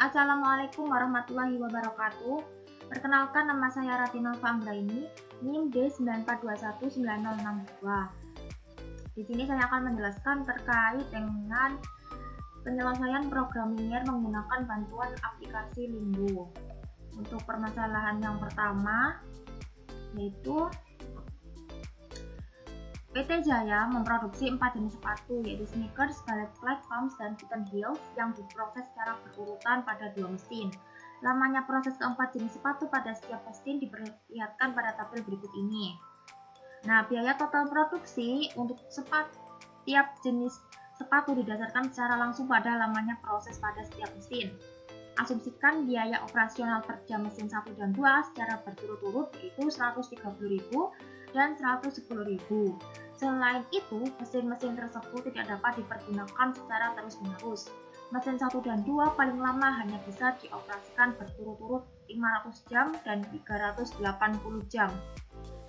Assalamualaikum warahmatullahi wabarakatuh. Perkenalkan, nama saya Ratinova Anggraini, NIM D94219062. Di sini saya akan menjelaskan terkait dengan penyelesaian program linear menggunakan bantuan aplikasi Linggo. Untuk permasalahan yang pertama, yaitu PT Jaya memproduksi 4 jenis sepatu, yaitu sneakers, ballet flat, pumps, dan kitten heels yang diproses secara berurutan pada 2 mesin. Lamanya proses keempat jenis sepatu pada setiap mesin diperlihatkan pada tabel berikut ini. Nah, biaya total produksi untuk setiap jenis sepatu didasarkan secara langsung pada lamanya proses pada setiap mesin. Asumsikan biaya operasional per jam mesin 1 dan 2 secara berturut-turut, yaitu 130.000 dan 110.000. Selain itu, mesin-mesin tersebut tidak dapat dipergunakan secara terus-menerus. Mesin 1 dan 2 paling lama hanya bisa dioperasikan berturut-turut 500 jam dan 380 jam.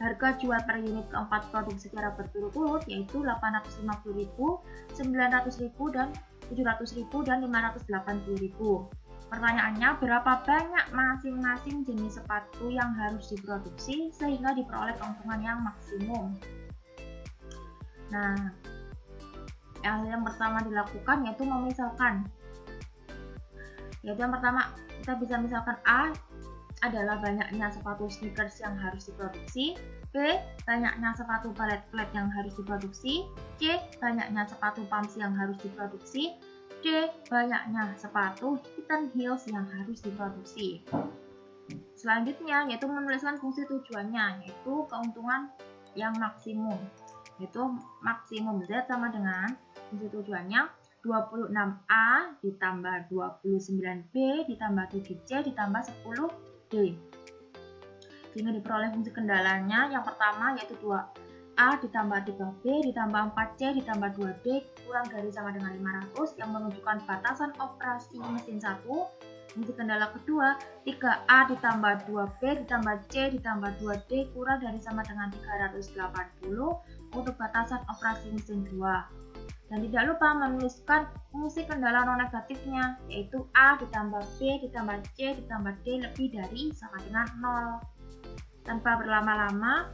Harga jual per unit keempat produk secara berturut-turut yaitu 850.000, 900.000, dan 700.000 dan 580.000. Pertanyaannya, berapa banyak masing-masing jenis sepatu yang harus diproduksi sehingga diperoleh keuntungan yang maksimum? Nah, yang pertama dilakukan yaitu memisalkan. Yang pertama, kita bisa misalkan A adalah banyaknya sepatu sneakers yang harus diproduksi, B banyaknya sepatu ballet flat yang harus diproduksi, C banyaknya sepatu pumps yang harus diproduksi, D banyaknya sepatu kitten heels yang harus diproduksi. Selanjutnya yaitu menuliskan fungsi tujuannya, yaitu keuntungan yang maksimum, yaitu maksimum Z sama dengan fungsi tujuannya 26A ditambah 29B ditambah 7C ditambah 10D, sehingga diperoleh fungsi kendalanya. Yang pertama yaitu 2A ditambah 3B ditambah 4C ditambah 2D kurang dari sama dengan 500 yang menunjukkan batasan operasi mesin 1. Fungsi kendala kedua 3A ditambah 2B ditambah C ditambah 2D kurang dari sama dengan 380 untuk batasan operasi mesin 2. Dan tidak lupa menuliskan fungsi kendala non negatifnya, yaitu A ditambah B ditambah C ditambah D lebih dari sama dengan 0. Tanpa berlama-lama,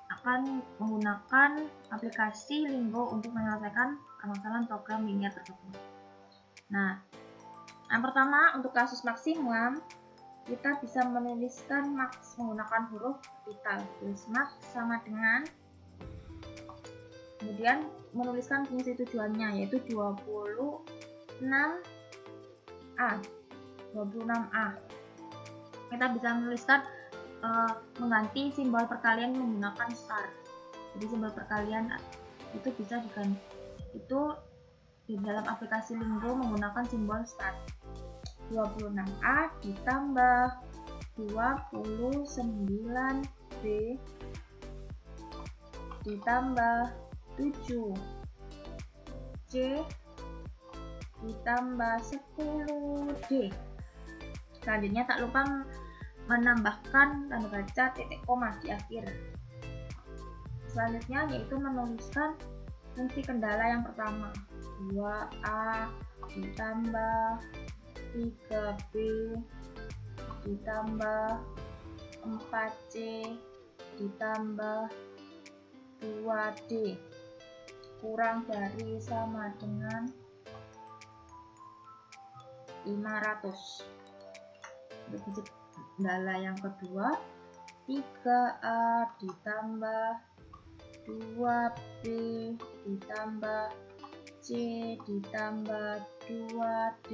akan menggunakan aplikasi Linggo untuk menyelesaikan permasalahan program linear tersebut. Nah, yang pertama untuk kasus maksimum, kita bisa menuliskan max menggunakan huruf kapital. Tulis max sama dengan, kemudian menuliskan fungsi tujuannya yaitu 26A. Kita bisa menuliskan mengganti simbol perkalian menggunakan star. Jadi simbol perkalian itu bisa diganti, itu di dalam aplikasi Linggo menggunakan simbol star. 26A ditambah 29B ditambah 7C ditambah 10D. Selanjutnya tak lupa menambahkan tanda baca titik koma di akhir. Selanjutnya yaitu menuliskan fungsi kendala yang pertama, 2A ditambah 3B ditambah 4C ditambah 2D kurang dari sama dengan 500. Untuk fungsi kendala yang kedua, 3A ditambah 2B ditambah C ditambah 2D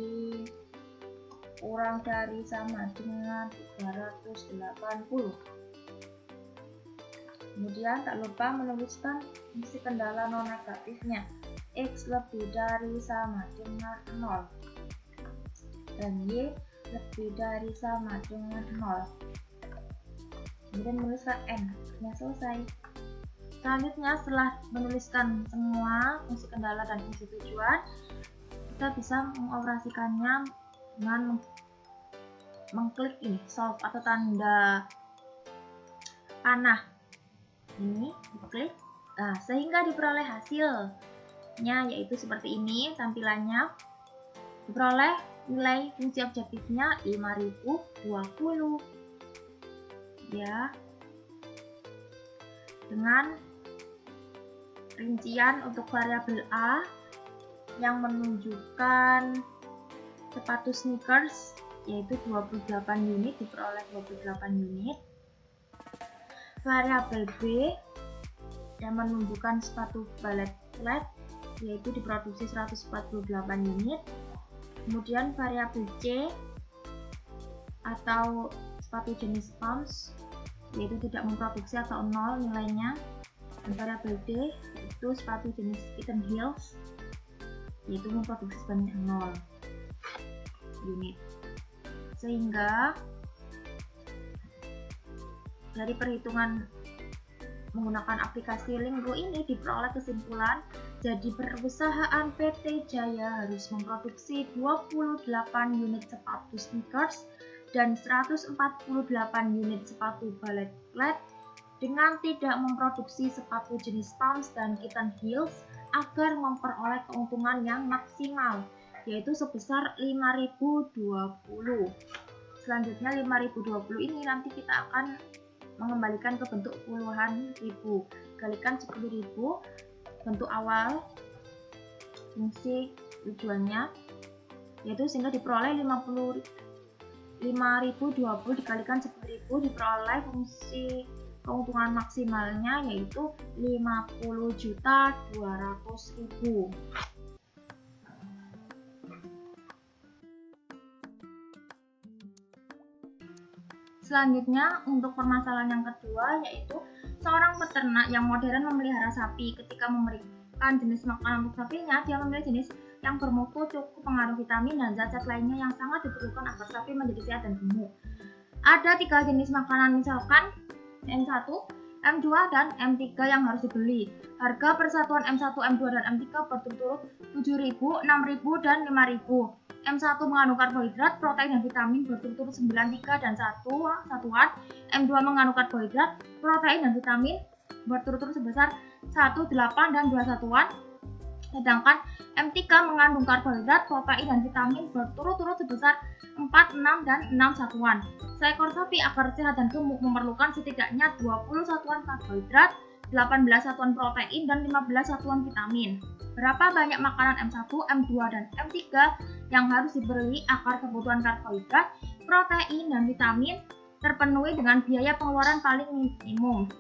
kurang dari sama dengan 380. Kemudian tak lupa menuliskan fungsi kendala non negatifnya, X lebih dari sama dengan 0 dan Y lebih dari sama dengan 0. Kemudian menuliskan N. Nah, selesai. Selanjutnya setelah menuliskan semua fungsi kendala dan fungsi tujuan, kita bisa mengoperasikannya dengan mengklik ini solve atau tanda panah ini, diklik. Nah, sehingga diperoleh hasilnya yaitu seperti ini tampilannya. Diperoleh nilai fungsi objektifnya 5020 ya, dengan rincian untuk variabel A yang menunjukkan sepatu sneakers yaitu 28 unit diperoleh 28 unit, variabel B yang menunjukkan sepatu ballet flat yaitu diproduksi 148 unit, kemudian variabel C atau sepatu jenis pumps yaitu tidak memproduksi atau 0 nilainya, dan variabel D itu sepatu jenis kitten heels yaitu memproduksi sebanyak 0 unit. Sehingga dari perhitungan menggunakan aplikasi Linggo ini diperoleh kesimpulan jadi perusahaan PT Jaya harus memproduksi 28 unit sepatu sneakers dan 148 unit sepatu ballet flat dengan tidak memproduksi sepatu jenis pumps dan kitten heels agar memperoleh keuntungan yang maksimal yaitu sebesar 5020. Selanjutnya 5020 ini nanti kita akan mengembalikan ke bentuk puluhan ribu, kalikan 10.000 bentuk awal fungsi tujuannya yaitu sehingga diperoleh 5020 dikalikan 10.000 diperoleh fungsi keuntungan maksimalnya yaitu 50.200.000. Selanjutnya untuk permasalahan yang kedua yaitu seorang peternak yang modern memelihara sapi. Ketika memberikan jenis makanan untuk sapinya, dia memilih jenis yang bermutu, cukup mengandung vitamin dan zat-zat lainnya yang sangat diperlukan agar sapi menjadi sehat dan gemuk. Ada 3 jenis makanan, misalkan M1, M2, dan M3 yang harus dibeli. Harga persatuan M1, M2, dan M3 berturut-turut 7.000, 6.000, dan 5.000. M1 mengandung karbohidrat, protein, dan vitamin berturut-turut 93 dan 1 satuan. M2 mengandung karbohidrat, protein, dan vitamin berturut-turut sebesar 1, 8, dan 2 satuan. Sedangkan M3 mengandung karbohidrat, protein, dan vitamin berturut-turut sebesar 4, 6, dan 6 satuan. Seekor sapi agar sehat dan gemuk memerlukan setidaknya 20 satuan karbohidrat, 18 satuan protein, dan 15 satuan vitamin. Berapa banyak makanan M1, M2, dan M3 yang harus dibeli agar kebutuhan karbohidrat, protein, dan vitamin terpenuhi dengan biaya pengeluaran paling minimum?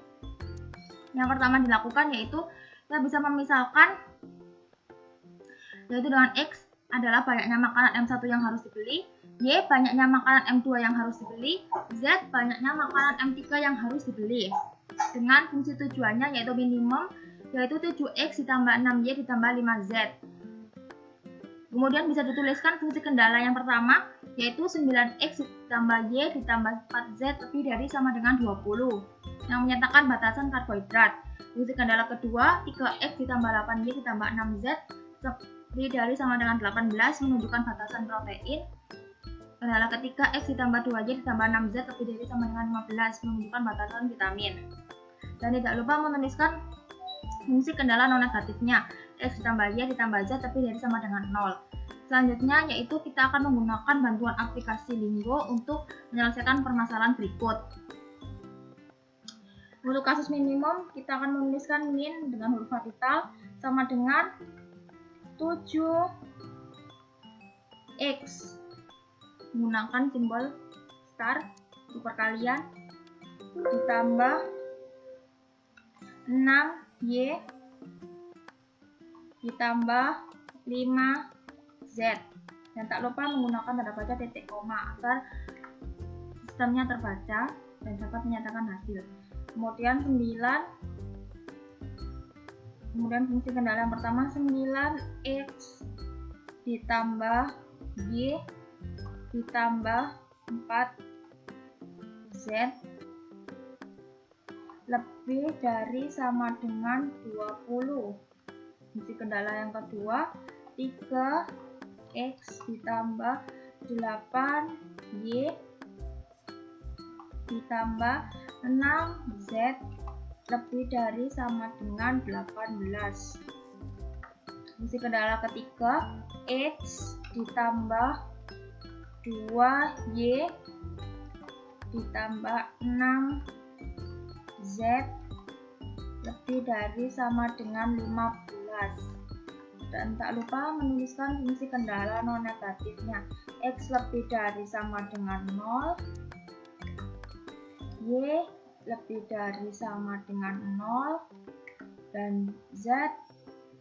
Yang pertama dilakukan yaitu kita bisa memisalkan yaitu dengan X adalah banyaknya makanan M1 yang harus dibeli, Y banyaknya makanan M2 yang harus dibeli, Z banyaknya makanan M3 yang harus dibeli. Dengan fungsi tujuannya yaitu minimum yaitu 7X ditambah 6Y ditambah 5Z. Kemudian bisa dituliskan fungsi kendala yang pertama yaitu 9X ditambah Y ditambah 4Z lebih dari sama dengan 20 yang menyatakan batasan karbohidrat. Fungsi kendala kedua 3X ditambah 8Y ditambah 6Z lebih dari sama dengan 18 menunjukkan batasan protein. Kendala ketiga X ditambah 2Y ditambah 6Z lebih dari sama dengan 15 menunjukkan batasan vitamin. Dan tidak lupa menuliskan fungsi kendala non negatifnya X ditambah Y ditambah Z lebih dari sama dengan 0. Selanjutnya yaitu kita akan menggunakan bantuan aplikasi Linggo untuk menyelesaikan permasalahan berikut. Untuk kasus minimum kita akan menuliskan min dengan huruf kapital sama dengan 7X menggunakan simbol star untuk perkalian ditambah 6Y ditambah 5Z dan tak lupa menggunakan tanda baca titik koma agar sistemnya terbaca dan dapat menyatakan hasil. Kemudian fungsi kendala yang pertama 9X ditambah Y ditambah 4Z lebih dari sama dengan 20. Fungsi kendala yang kedua 3X ditambah 8Y ditambah 6Z lebih dari sama dengan 18. Fungsi kendala ketiga X ditambah 2Y ditambah 6Z lebih dari sama dengan 15. Dan tak lupa menuliskan fungsi kendala non negatifnya. X lebih dari sama dengan 0, Y lebih dari sama dengan 0, dan Z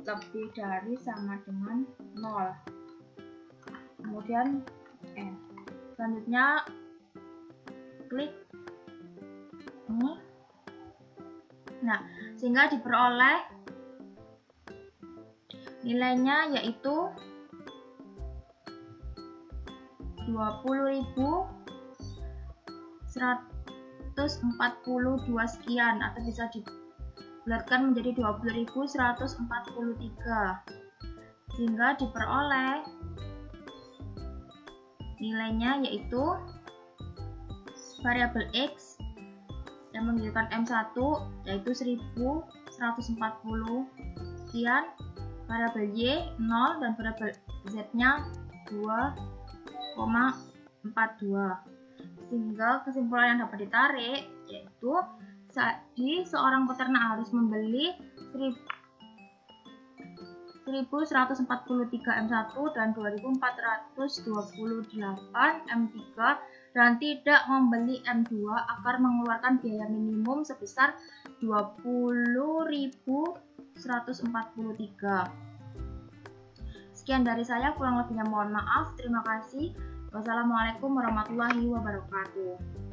lebih dari sama dengan 0. Kemudian N. Selanjutnya klik ini. Nah, sehingga diperoleh nilainya yaitu 20.142 sekian, atau bisa dibulatkan menjadi 20.143, sehingga diperoleh nilainya yaitu variabel X yang menunjukkan M1 yaitu 1140 sekian, variabel Y 0, dan variabel Z nya 2,42. Sehingga kesimpulan yang dapat ditarik yaitu seorang peternak harus membeli 1143 M1 dan 2428 M3 dan tidak membeli M2 agar mengeluarkan biaya minimum sebesar 20.143. Sekian dari saya, kurang lebihnya mohon maaf. Terima kasih. Wassalamualaikum warahmatullahi wabarakatuh.